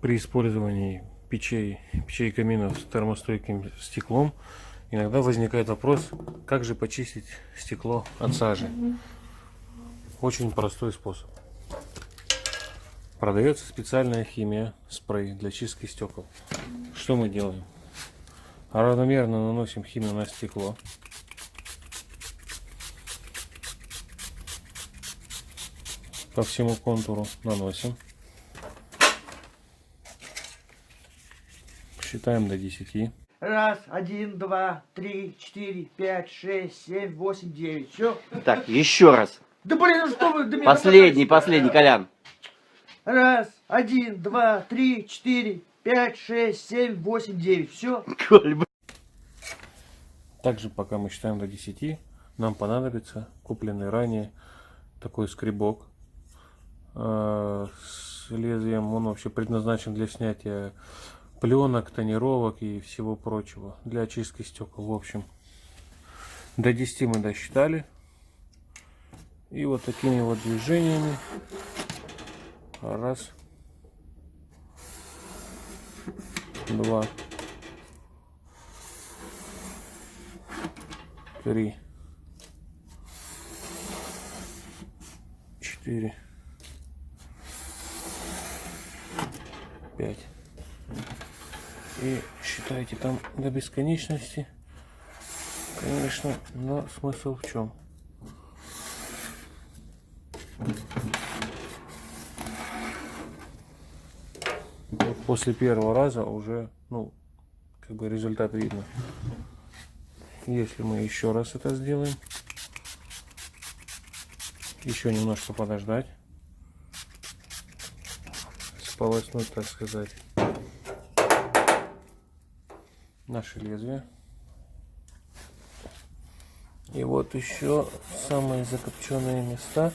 При использовании печей каминов с термостойким стеклом иногда возникает вопрос, как же почистить стекло от сажи. Очень простой способ. Продается специальная химия, спрей для чистки стекол. Что мы делаем? Равномерно наносим химию на стекло. По всему контуру наносим. Считаем до 10. Раз, 1, 2, 3, 4, 5, 6, 7, 8, 9. Все. Так, еще раз. Да блин, ну что вы до меня Последний, добрались? последний, Колян. Раз, 1, 2, 3, 4, 5, 6, 7, 8, 9. Все. Коль, блин. Также, пока мы считаем до 10, нам понадобится купленный ранее такой скребок с лезвием. Он вообще предназначен для снятия пленок, тонировок и всего прочего, для очистки стекол. В общем, до 10 мы досчитали. И вот такими вот движениями. Раз. Два. Три. 4. 5. И считайте там до бесконечности. Конечно, но смысл в чем? Вот после первого раза уже, как бы результат видно. Если мы еще раз это сделаем, еще немножко подождать, сполоснуть, так сказать, наше лезвие. И вот еще самые закопченные места.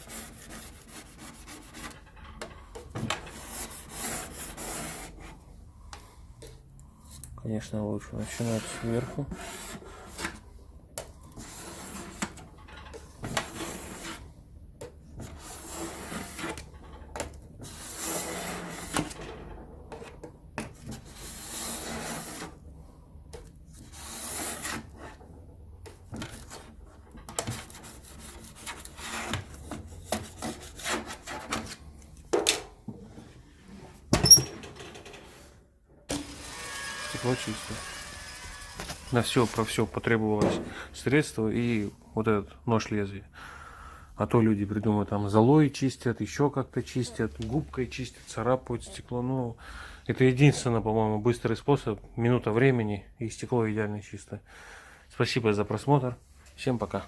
Конечно, лучше начинать сверху. Стекло чистое. На все, про все потребовалось средство и вот этот нож лезвия. А то люди придумают, там золой чистят, еще как-то чистят, губкой чистят, царапают стекло. Ну, это единственный, по-моему, быстрый способ. Минута времени и стекло идеально чистое. Спасибо за просмотр. Всем пока.